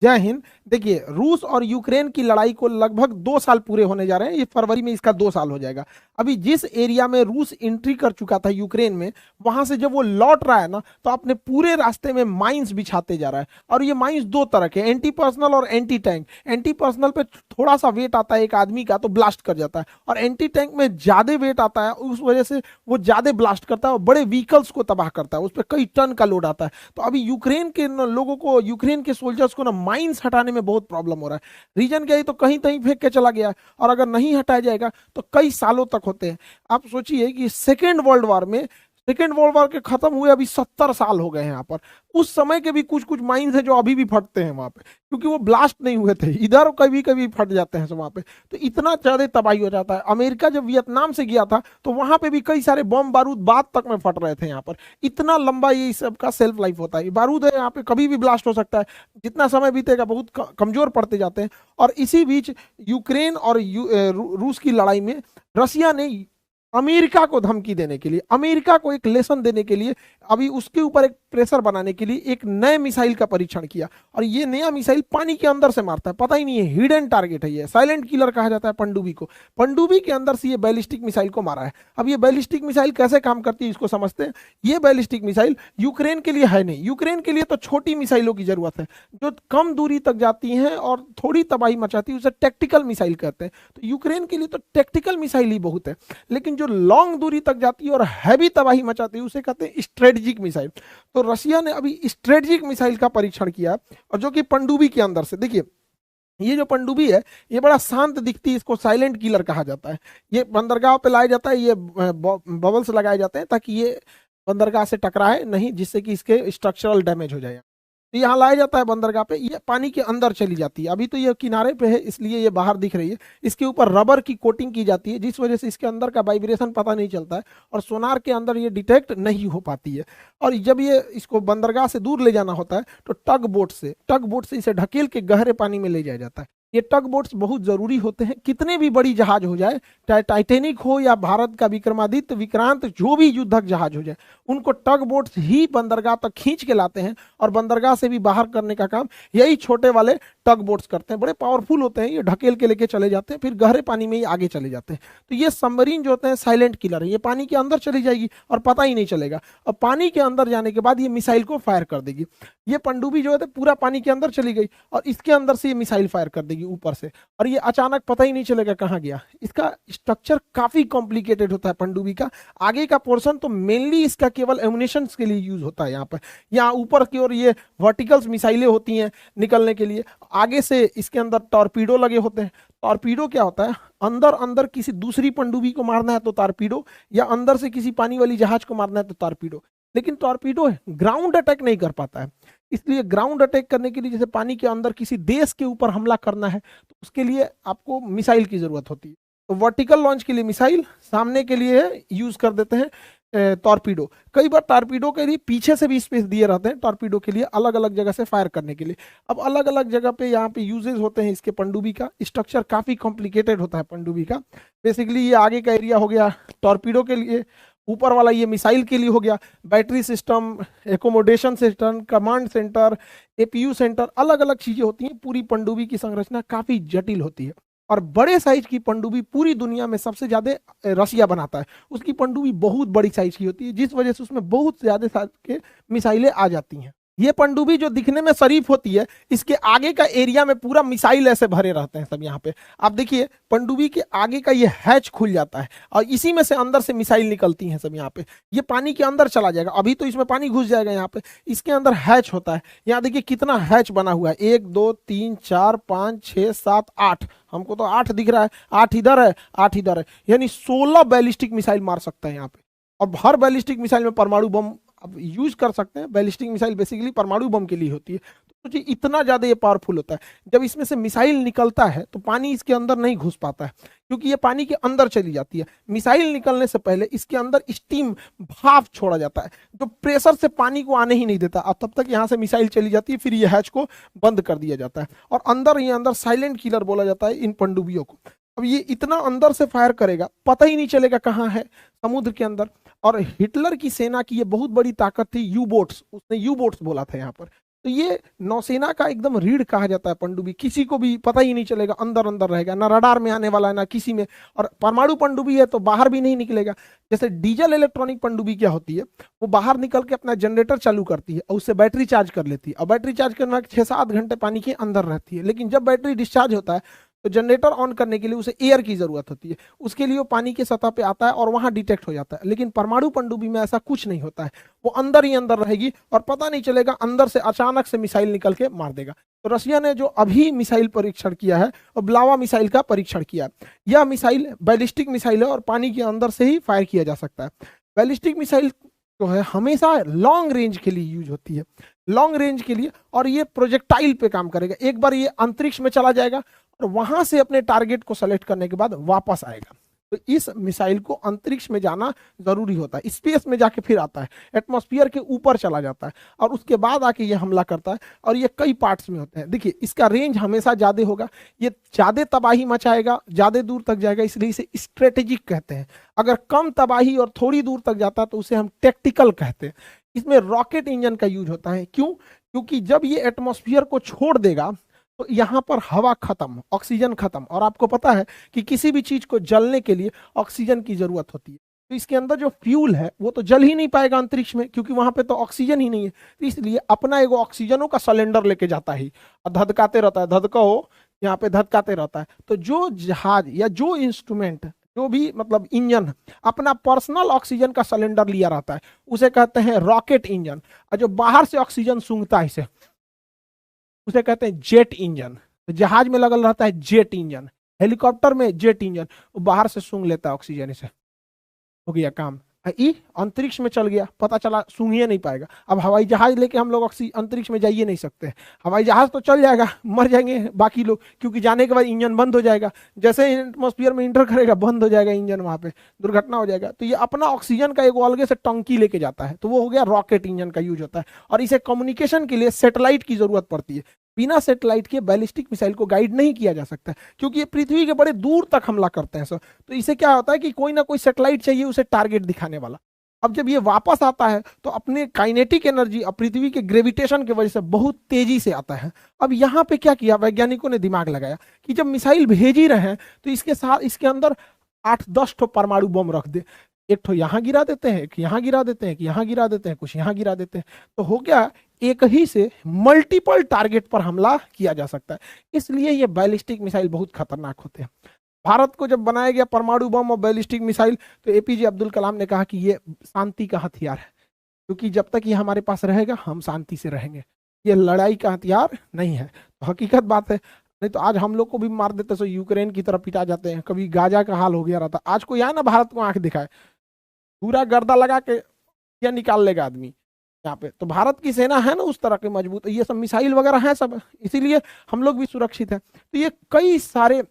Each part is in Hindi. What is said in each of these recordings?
जय हिंद। देखिए, रूस और यूक्रेन की लड़ाई को लगभग 2 साल पूरे होने जा रहे हैं। ये फरवरी में इसका 2 साल हो जाएगा। अभी जिस एरिया में रूस एंट्री कर चुका था यूक्रेन में, वहां से जब वो लौट रहा है ना, तो अपने पूरे रास्ते में माइंस बिछाते जा रहा है। और ये माइंस दो तरह के, एंटी पर्सनल और एंटी टैंक। एंटी पर्सनल पे थोड़ा सा वेट आता है एक आदमी का तो ब्लास्ट कर जाता है, और एंटी टैंक में ज्यादा वेट आता है, उस वजह से वो ज्यादा ब्लास्ट करता है और बड़े व्हीकल्स को तबाह करता है। उस पर कई टन का लोड आता है। तो अभी यूक्रेन के लोगों को, यूक्रेन के सोल्जर्स को ना माइंस हटाने में बहुत प्रॉब्लम हो रहा है। रीजन क्या है, तो कहीं कहीं फेंक के चला गया है, और अगर नहीं हटाया जाएगा तो कई सालों तक होते हैं। आप सोचिए कि सेकेंड वर्ल्ड वॉर के खत्म हुए अभी 70 साल हो गए हैं यहाँ पर। उस समय के भी कुछ कुछ माइंस है जो अभी भी फटते हैं वहां पे, क्योंकि वो ब्लास्ट नहीं हुए थे। इधर कभी कभी फट जाते हैं वहां पे। तो इतना ज्यादा तबाही हो जाता है। अमेरिका जब वियतनाम से गया था तो वहां पे भी कई सारे बम बारूद बाद तक में फट रहे थे यहाँ पर। इतना लंबा ये सब का सेल्फ लाइफ होता है। ये बारूद है यहाँ पे, कभी भी ब्लास्ट हो सकता है। जितना समय बीतेगा बहुत कमजोर पड़ते जाते हैं। और इसी बीच यूक्रेन और रूस की लड़ाई में रसिया ने अमेरिका को धमकी देने के लिए, अमेरिका को एक लेसन देने के लिए, अभी उसके ऊपर एक प्रेशर बनाने के लिए एक नए मिसाइल का परीक्षण किया। और ये नया मिसाइल पानी के अंदर से मारता है, पता ही नहीं है, हिडन टारगेट है। ये साइलेंट किलर कहा जाता है पनडुब्बी को। पनडुब्बी के अंदर से ये बैलिस्टिक मिसाइल को मारा है। अब ये बैलिस्टिक मिसाइल कैसे काम करती है इसको समझते हैं। ये बैलिस्टिक मिसाइल यूक्रेन के लिए है नहीं। यूक्रेन के लिए तो छोटी मिसाइलों की जरूरत है जो कम दूरी तक जाती हैं और थोड़ी तबाही मचाती है, उसे टैक्टिकल मिसाइल कहते हैं। तो यूक्रेन के लिए तो टैक्टिकल मिसाइल ही बहुत है। लेकिन जो लॉन्ग दूरी तक जाती है और हैवी तबाही मचाती है उसे कहते हैं स्ट्रेटेजिक मिसाइल। तो रशिया ने अभी स्ट्रेटेजिक मिसाइल का परीक्षण किया, और जो कि पनडुब्बी के अंदर से, देखिए ये जो पनडुब्बी है ये बड़ा शांत दिखती है, इसको साइलेंट किलर कहा जाता है। ये बंदरगाह पे लाया जाता है, ये बबल्स लगाए जाते हैं ताकि ये बंदरगाह से टकराए नहीं, जिससे कि इसके स्ट्रक्चरल डैमेज हो जाए। तो यहाँ लाया जाता है बंदरगाह पे, ये पानी के अंदर चली जाती है। अभी तो ये किनारे पे है इसलिए ये बाहर दिख रही है। इसके ऊपर रबर की कोटिंग की जाती है जिस वजह से इसके अंदर का वाइब्रेशन पता नहीं चलता है, और सोनार के अंदर ये डिटेक्ट नहीं हो पाती है। और जब ये इसको बंदरगाह से दूर ले जाना होता है तो टग बोट से इसे ढकेल के गहरे पानी में ले जाया जाता है। ये टग बोट्स बहुत जरूरी होते हैं। कितने भी बड़ी जहाज हो जाए, चाहे टाइटेनिक हो या भारत का विक्रमादित्य, विक्रांत, जो भी युद्धक जहाज हो जाए, उनको टग बोट्स ही बंदरगाह तक खींच के लाते हैं। और बंदरगाह से भी बाहर करने का काम यही छोटे वाले टग बोट्स करते हैं। बड़े पावरफुल होते हैं, ये ढकेल के लेके चले जाते हैं, फिर गहरे पानी में ही आगे चले जाते हैं। तो ये सबमरीन जो होते हैं साइलेंट किलर है। ये पानी के अंदर चली जाएगी और पता ही नहीं चलेगा। और पानी के अंदर जाने के बाद ये मिसाइल को फायर कर देगी। ये पनडुब्बी जो है पूरा पानी के अंदर चली गई और इसके अंदर से ये मिसाइल फायर कर देगी ऊपर से, और ये अचानक पता ही नहीं चलेगा कहाँ गया। इसका स्ट्रक्चर काफी कॉम्प्लिकेटेड होता है पनडुब्बी का। आगे का पोर्शन तो मेनली इसका केवल एमुनेशन के लिए यूज होता है। यहाँ पर, यहाँ ऊपर की ओर ये वर्टिकल्स मिसाइलें होती हैं निकलने के लिए। आगे से इसके अंदर टॉर्पीडो लगे होते हैं। टॉर्पीडो क्या होता है, अंदर अंदर किसी दूसरी पनडुब्बी को मारना है तो टॉर्पीडो, या अंदर से किसी पानी वाली जहाज को मारना है तो टॉर्पीडो। लेकिन टॉर्पीडो ग्राउंड अटैक नहीं कर पाता है। इसलिए ग्राउंड अटैक करने के लिए, जैसे पानी के अंदर किसी देश के ऊपर हमला करना है, तो उसके लिए आपको मिसाइल की जरूरत होती है। तो वर्टिकल लॉन्च के लिए मिसाइल, सामने के लिए यूज कर देते हैं टॉर्पीडो। कई बार टॉर्पीडो के लिए पीछे से भी स्पेस दिए रहते हैं, टॉर्पीडो के लिए अलग अलग जगह से फायर करने के लिए। अब अलग अलग जगह पे यहाँ पे यूजेस होते हैं इसके। पनडुब्बी का स्ट्रक्चर काफी कॉम्प्लिकेटेड होता है पनडुब्बी का। बेसिकली ये आगे का एरिया हो गया टॉर्पीडो के लिए, ऊपर वाला ये मिसाइल के लिए हो गया, battery system, accommodation system, command centre, APU centre, अलग अलग चीजें होती हैं। पूरी पनडुब्बी की संरचना काफी जटिल होती है। और बड़े साइज की पनडुब्बी पूरी दुनिया में सबसे ज्यादा रसिया बनाता है। उसकी पनडुब्बी बहुत बड़ी साइज की होती है, जिस वजह से उसमें बहुत ज्यादा साइज के मिसाइलें आ जाती हैं। ये पनडुब्बी जो दिखने में शरीफ होती है, इसके आगे का एरिया में पूरा मिसाइल ऐसे भरे रहते हैं सब। यहाँ पे आप देखिए, पनडुब्बी के आगे का ये हैच खुल जाता है और इसी में से अंदर से मिसाइल निकलती हैं सब। यहाँ पे ये पानी के अंदर चला जाएगा, अभी तो इसमें पानी घुस जाएगा। यहाँ पे इसके अंदर हैच होता है। यहाँ देखिए कितना हैच बना हुआ है, 1 2 3 4 5 6 7 8। हमको तो 8 दिख रहा है, 8 इधर है, 8 इधर है, यानी 16 बैलिस्टिक मिसाइल मार सकता है यहाँ पे। और हर बैलिस्टिक मिसाइल में परमाणु बम अब यूज कर सकते हैं। बैलिस्टिक मिसाइल बेसिकली परमाणु बम के लिए होती है। तो सोचिए इतना ज्यादा ये पावरफुल होता है। जब इसमें से मिसाइल निकलता है तो पानी इसके अंदर नहीं घुस पाता है, क्योंकि ये पानी के अंदर चली जाती है। मिसाइल निकलने से पहले इसके अंदर स्टीम, भाप छोड़ा जाता है जो प्रेशर से पानी को आने ही नहीं देता। अब तब तक यहाँ से मिसाइल चली जाती है, फिर ये हैच को बंद कर दिया जाता है। और अंदर ये अंदर साइलेंट किलर बोला जाता है इन पनडुब्बियों को। अब ये इतना अंदर से फायर करेगा, पता ही नहीं चलेगा कहाँ है, समुद्र के अंदर। और हिटलर की सेना की ये बहुत बड़ी ताकत थी यू बोट्स, उसने यू बोट्स बोला था यहाँ पर। तो ये नौसेना का एकदम रीढ़ कहा जाता है पनडुब्बी, किसी को भी पता ही नहीं चलेगा, अंदर अंदर रहेगा, ना रडार में आने वाला है ना किसी में। और परमाणु पनडुब्बी है तो बाहर भी नहीं निकलेगा। जैसे डीजल इलेक्ट्रॉनिक पनडुब्बी क्या होती है, वो बाहर निकल के अपना जनरेटर चालू करती है और उससे बैटरी चार्ज कर लेती है, और बैटरी चार्ज करने के 6-7 घंटे पानी के अंदर रहती है। लेकिन जब बैटरी डिस्चार्ज होता है तो जनरेटर ऑन करने के लिए उसे एयर की जरूरत होती है, उसके लिए वो पानी की सतह पे आता है और वहां डिटेक्ट हो जाता है। लेकिन परमाणु पनडुब्बी में ऐसा कुछ नहीं होता है, वो अंदर ही अंदर रहेगी और पता नहीं चलेगा, अंदर से अचानक से मिसाइल निकल के मार देगा। तो रशिया ने जो अभी मिसाइल परीक्षण किया है और ब्लावा मिसाइल का परीक्षण किया है, यह मिसाइल बैलिस्टिक मिसाइल है और पानी के अंदर से ही फायर किया जा सकता है। बैलिस्टिक मिसाइल जो है हमेशा लॉन्ग रेंज के लिए यूज होती है, लॉन्ग रेंज के लिए, और ये प्रोजेक्टाइल पे काम करेगा। एक बार ये अंतरिक्ष में चला जाएगा और वहां से अपने टारगेट को सेलेक्ट करने के बाद वापस आएगा। तो इस मिसाइल को अंतरिक्ष में जाना जरूरी होता है, स्पेस में जाके फिर आता है, एटमॉस्फेयर के ऊपर चला जाता है और उसके बाद आके ये हमला करता है। और ये कई पार्ट्स में होते हैं। देखिए इसका रेंज हमेशा ज्यादा होगा, ये ज्यादा तबाही मचाएगा, ज्यादा दूर तक जाएगा, इसलिए इसे स्ट्रेटेजिक कहते हैं। अगर कम तबाही और थोड़ी दूर तक जाता है तो उसे हम टैक्टिकल कहते हैं। इसमें रॉकेट इंजन का यूज होता है। क्यों? क्योंकि जब ये एटमॉस्फेयर को छोड़ देगा तो यहाँ पर हवा खत्म, ऑक्सीजन खत्म, और आपको पता है कि किसी भी चीज को जलने के लिए ऑक्सीजन की जरूरत होती है। तो इसके अंदर जो फ्यूल है वो तो जल ही नहीं पाएगा अंतरिक्ष में, क्योंकि वहां पे तो ऑक्सीजन ही नहीं है। तो इसलिए अपना एगो ऑक्सीजनों का सिलेंडर लेके जाता है और धधकाते रहता है, धधकाओ यहाँ पे धधकाते रहता है। तो जो जहाज या जो इंस्ट्रूमेंट, जो भी मतलब इंजन अपना पर्सनल ऑक्सीजन का सिलेंडर लिया रहता है उसे कहते हैं रॉकेट इंजन। और जो बाहर से ऑक्सीजन सूंघता है इसे, उसे कहते हैं जेट इंजन। तो जहाज में लगल रहता है जेट इंजन, हेलीकॉप्टर में जेट इंजन, वो बाहर से सूंघ लेता है ऑक्सीजन, इसे हो गया काम। ई अंतरिक्ष में चल गया, पता चला सूंघ ही नहीं पाएगा। अब हवाई जहाज लेके हम लोग अंतरिक्ष में जाइए नहीं सकते, हवाई जहाज तो चल जाएगा, मर जाएंगे बाकी लोग, क्योंकि जाने के बाद इंजन बंद हो जाएगा, जैसे एटमॉस्फेयर में इंटर करेगा बंद हो जाएगा इंजन, वहां पे दुर्घटना हो जाएगा। तो ये अपना ऑक्सीजन का एक अलग से टंकी लेके जाता है, तो वो हो गया रॉकेट इंजन का यूज होता है। और इसे कम्युनिकेशन के लिए सैटेलाइट की जरूरत पड़ती है। बिना सैटेलाइट के बैलिस्टिक मिसाइल को गाइड नहीं किया जा सकता, क्योंकि ये पृथ्वी के बड़े दूर तक हमला करते हैं सर। तो इसे क्या होता है कि कोई ना कोई सैटेलाइट चाहिए उसे टारगेट दिखाने वाला। अब जब ये वापस आता है तो अपने काइनेटिक एनर्जी और पृथ्वी के ग्रेविटेशन की वजह से बहुत तेजी से आता है। अब यहाँ पे क्या किया वैज्ञानिकों ने, दिमाग लगाया कि जब मिसाइल भेज ही रहे हैं तो इसके साथ इसके अंदर 8-10 ठो परमाणु बम रख दे, एक ठो यहाँ गिरा देते हैं, एक यहाँ गिरा देते हैं, एक यहाँ गिरा देते हैं, कुछ यहाँ गिरा देते हैं, तो हो गया एक ही से मल्टीपल टारगेट पर हमला किया जा सकता है। इसलिए ये बैलिस्टिक मिसाइल बहुत खतरनाक होते हैं। भारत को जब बनाया गया परमाणु बम और बैलिस्टिक मिसाइल, तो एपीजे अब्दुल कलाम ने कहा कि ये शांति का हथियार है, क्योंकि जब तक ये हमारे पास रहेगा हम शांति से रहेंगे, ये लड़ाई का हथियार नहीं है। तो हकीकत बात है, नहीं तो आज हम लोग को भी मार देते, सो यूक्रेन की तरफ पिटा जाते हैं, कभी गाजा का हाल हो गया रहता। आज कोई आए ना भारत को आंख दिखाए, पूरा गर्दा लगा के या निकाल लेगा आदमी यहाँ पे। तो भारत की सेना है ना उस तरह की मजबूत, ये सब मिसाइल वगैरह है सब, इसीलिए हम लोग भी सुरक्षित है। तो ये कई सारे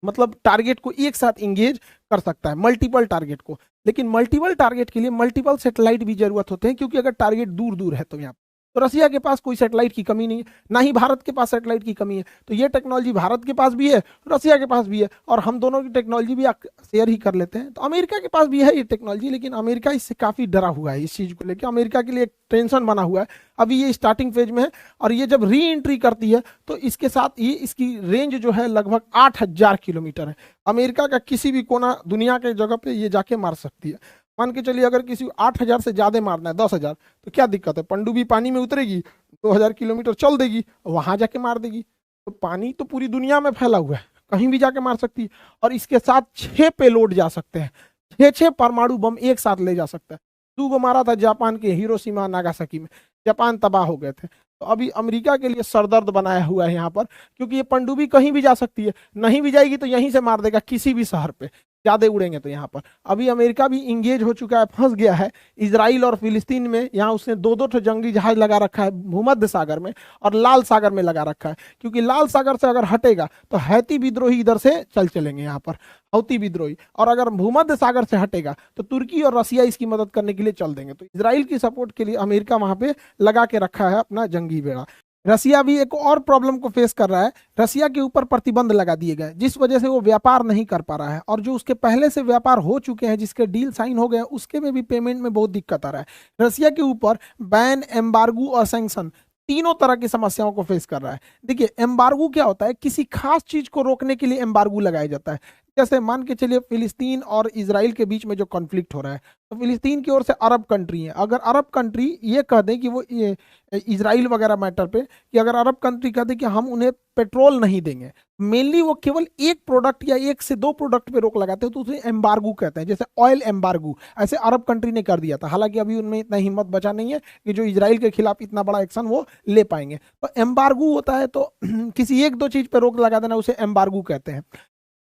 मतलब टारगेट को एक साथ इंगेज कर सकता है, मल्टीपल टारगेट को। लेकिन मल्टीपल टारगेट के लिए मल्टीपल सैटेलाइट भी जरूरत होते हैं, क्योंकि अगर टारगेट दूर दूर है तो यहाँ तो रसिया के पास कोई सैटेलाइट की कमी नहीं है, ना ही भारत के पास सैटेलाइट की कमी है। तो ये टेक्नोलॉजी भारत के पास भी है, रसिया के पास भी है, और हम दोनों की टेक्नोलॉजी भी शेयर ही कर लेते हैं। तो अमेरिका के पास भी है ये टेक्नोलॉजी, लेकिन अमेरिका इससे काफ़ी डरा हुआ है, इस चीज़ को लेकर अमेरिका के लिए एक टेंशन बना हुआ है। अभी ये स्टार्टिंग फेज में है, और ये जब री एंट्री करती है तो इसके साथ ये इसकी रेंज जो है लगभग 8000 किलोमीटर है। अमेरिका का किसी भी कोना दुनिया के जगह पे ये जाके मार सकती है। मान के चलिए अगर किसी 8000 से ज्यादा मारना है, 10,000, तो क्या दिक्कत है, पनडुब्बी पानी में उतरेगी, 2000 किलोमीटर चल देगी, वहां जाके मार देगी। तो पानी तो पूरी दुनिया में फैला हुआ है, कहीं भी जाके मार सकती है। और इसके साथ 6 पेलोड जा सकते हैं, 6 परमाणु बम एक साथ ले जा सकता है। 2 गो मारा था जापान के हिरोशिमा नागासाकी में, जापान तबाह हो गए थे। तो अभी अमेरिका के लिए सरदर्द बनाया हुआ है यहाँ पर, क्योंकि ये पनडुब्बी कहीं भी जा सकती है, नहीं भी जाएगी तो यहीं से मार देगा किसी भी शहर पे, ज्यादा उड़ेंगे तो यहाँ पर। अभी अमेरिका भी इंगेज हो चुका है, फंस गया है इजराइल और फिलिस्तीन में। यहाँ उसने 2-2 ठो जंगी जहाज लगा रखा है भूमध्य सागर में और लाल सागर में लगा रखा है, क्योंकि लाल सागर से अगर हटेगा तो हैती विद्रोही इधर से चलेंगे यहाँ पर, हौती विद्रोही, और अगर भूमध्य सागर से हटेगा तो तुर्की और रसिया इसकी मदद करने के लिए चल देंगे। तो इजराइल की सपोर्ट के लिए अमेरिका वहां पे लगा के रखा है अपना जंगी बेड़ा। रसिया भी एक और प्रॉब्लम को फेस कर रहा है, रसिया के ऊपर प्रतिबंध लगा दिए गए, जिस वजह से वो व्यापार नहीं कर पा रहा है। और जो उसके पहले से व्यापार हो चुके हैं, जिसके डील साइन हो गए हैं, उसके में भी पेमेंट में बहुत दिक्कत आ रहा है। रसिया के ऊपर बैन, एम्बार्गो और सैंक्शन तीनों तरह की समस्याओं को फेस कर रहा है। देखिए एम्बार्गो क्या होता है, किसी खास चीज को रोकने के लिए एम्बार्गो लगाया जाता है। जैसे मान के चलिए फिलिस्तीन और इसराइल के बीच में जो कॉन्फ्लिक्ट हो रहा है, तो फिलिस्तीन की ओर से अरब कंट्री है, अगर अरब कंट्री ये कह दें कि वो ये इसराइल वगैरह मैटर पे, कि अगर अरब कंट्री कह दे कि हम उन्हें पेट्रोल नहीं देंगे, मेनली वो केवल एक प्रोडक्ट या एक से दो प्रोडक्ट पे रोक लगाते हैं, तो उसे एम्बार्गो कहते हैं। जैसे ऑयल एम्बार्गो ऐसे अरब कंट्री ने कर दिया था, हालांकि अभी उनमें इतना हिम्मत बचा नहीं है कि जो इजराइल के खिलाफ इतना बड़ा एक्शन वो ले पाएंगे। तो एम्बार्गो होता है तो किसी एक दो चीज पे रोक लगा देना उसे एम्बार्गो कहते हैं।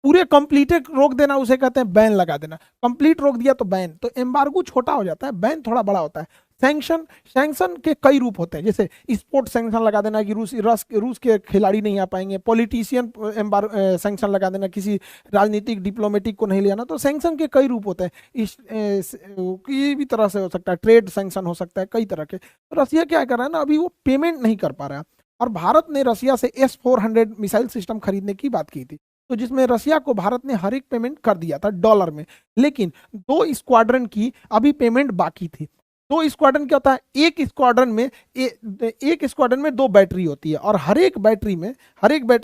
पूरे कंप्लीट रोक देना उसे कहते हैं बैन लगा देना। कंप्लीट रोक दिया तो बैन। तो एम्बार्गो छोटा हो जाता है, बैन थोड़ा बड़ा होता है। सैंक्शन, सैंक्शन के कई रूप होते हैं, जैसे स्पोर्ट सैंक्शन लगा देना कि रूस के खिलाड़ी नहीं आ पाएंगे, पॉलिटिशियन सैंक्शन लगा देना, किसी राजनीतिक डिप्लोमेटिक को नहीं ले आना। तो सैंक्शन के कई रूप होते हैं, किसी भी तरह से हो सकता है, ट्रेड सैंक्शन हो सकता है, कई तरह के। तो रसिया क्या कर रहा है ना, अभी वो पेमेंट नहीं कर पा रहा है, और भारत ने रसिया से S-400 मिसाइल सिस्टम खरीदने की बात की थी, तो जिसमें रसिया को भारत ने हर एक पेमेंट कर दिया था डॉलर में, लेकिन 2 स्क्वाड्रन की अभी पेमेंट बाकी थी। 2 स्क्वाड्रन क्या होता है, एक स्क्वाड्रन में 2 बैटरी होती है, और हर एक बैटरी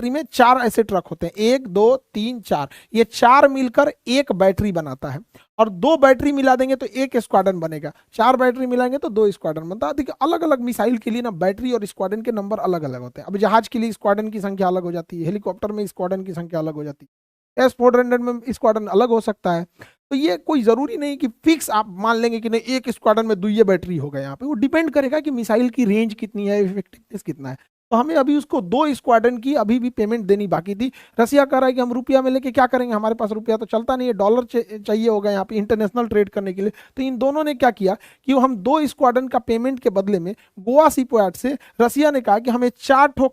में 4 ऐसे ट्रक होते हैं, 1 2 3 4, ये 4 मिलकर एक बैटरी बनाता है। और 2 बैटरी मिला देंगे तो एक स्क्वाड्रन बनेगा, 4 बैटरी मिलाएंगे तो 2 स्क्वाड्रन बनता है। देखिए अलग अलग मिसाइल के लिए ना बैटरी और स्क्वाड्रन के नंबर अलग अलग होते हैं। अब जहाज के लिए स्क्वाड्रन की संख्या अलग हो जाती है, हेलीकॉप्टर में स्क्वाड्रन की संख्या अलग हो जाती है, S-400 में स्क्वाड्रन अलग हो सकता है। तो ये कोई जरूरी नहीं कि फिक्स आप मान लेंगे कि नहीं एक स्क्वाड्रन में 2 बैटरी होगा। यहाँ पे वो डिपेंड करेगा कि मिसाइल की रेंज कितनी है, इफेक्टिवनेस कितना है। तो हमें अभी उसको 2 स्क्वाड्रन की अभी भी पेमेंट देनी बाकी थी। रसिया कह रहा है कि हम रुपया में लेके क्या करेंगे, हमारे पास रुपया तो चलता नहीं है, डॉलर चाहिए होगा यहाँ पे इंटरनेशनल ट्रेड करने के लिए। तो इन दोनों ने क्या किया कि हम 2 स्क्वाड्रन का पेमेंट के बदले में गोवा शिपयार्ड से रसिया ने कहा कि हमें 24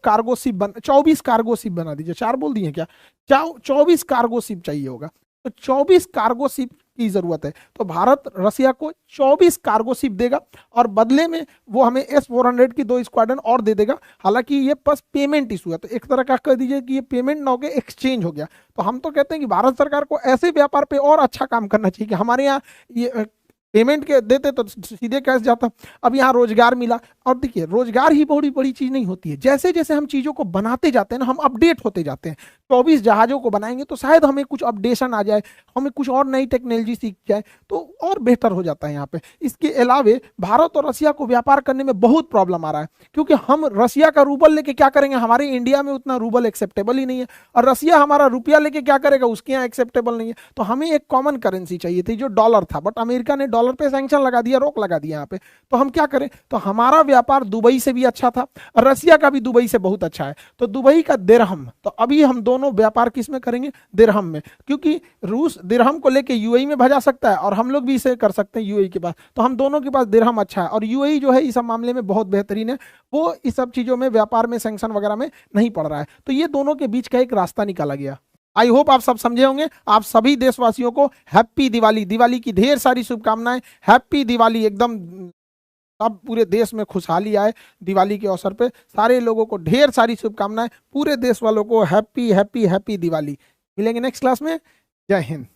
कार्गो शिप बना दीजिए। 4 बोल दिए क्या, 24 कार्गो शिप चाहिए होगा। तो 24 कार्गो शिप की जरूरत है, तो भारत रसिया को 24 कार्गो शिप देगा, और बदले में वो हमें S-400 की 2 स्क्वाड्रन और दे देगा। हालांकि ये बस पेमेंट इशू है, तो एक तरह का कह दीजिए कि ये पेमेंट ना हो गया, एक्सचेंज हो गया। तो हम तो कहते हैं कि भारत सरकार को ऐसे व्यापार पे और अच्छा काम करना चाहिए कि हमारे यहाँ ये पेमेंट के देते तो सीधे कैश जाता। अब यहाँ रोजगार मिला, और देखिए रोजगार ही बड़ी बड़ी चीज नहीं होती है, जैसे जैसे हम चीजों को बनाते जाते हैं ना, हम अपडेट होते जाते हैं। 24 जहाजों को बनाएंगे तो शायद हमें कुछ अपडेशन आ जाए, हमें कुछ और नई टेक्नोलॉजी सीख जाए, तो और बेहतर हो जाता है यहाँ पे। इसके अलावे भारत और रसिया को व्यापार करने में बहुत प्रॉब्लम आ रहा है, क्योंकि हम रसिया का रूबल लेके क्या करेंगे, हमारे इंडिया में उतना रूबल एक्सेप्टेबल ही नहीं है, और रसिया हमारा रुपया लेके क्या करेगा, उसके यहाँ एक्सेप्टेबल नहीं है। तो हमें एक कॉमन करेंसी चाहिए थी जो डॉलर था, बट अमेरिका ने डॉलर पे सैंक्शन लगा दिया, रोक लगा दिया यहाँ पे। तो हम क्या करें, तो हमारा व्यापार दुबई से भी अच्छा था, रसिया का भी दुबई से बहुत अच्छा है, तो दुबई का दिरहम। तो अभी हम दोनों व्यापार किस में करेंगे, दिरहम में, क्योंकि रूस दिरहम को लेके यूएई में भेजा सकता है, और हम लोग भी इसे कर सकते हैं यूएई के पास। तो हम दोनों के पास दिरहम अच्छा है, और यूएई जो है इस मामले में बहुत बेहतरीन है, वो इस सब चीजों में व्यापार में सैंक्शन वगैरह में नहीं पड़ रहा है। तो ये दोनों के बीच का एक रास्ता निकाला गया। आई होप आप सब समझे होंगे। आप सभी देशवासियों को हैप्पी दिवाली, दिवाली की ढेर सारी शुभकामनाएं। हैप्पी दिवाली, एकदम अब पूरे देश में खुशहाली आए दिवाली के अवसर पे। सारे लोगों को ढेर सारी शुभकामनाएं, पूरे देश वालों को हैप्पी हैप्पी हैप्पी दिवाली। मिलेंगे नेक्स्ट क्लास में। जय हिंद।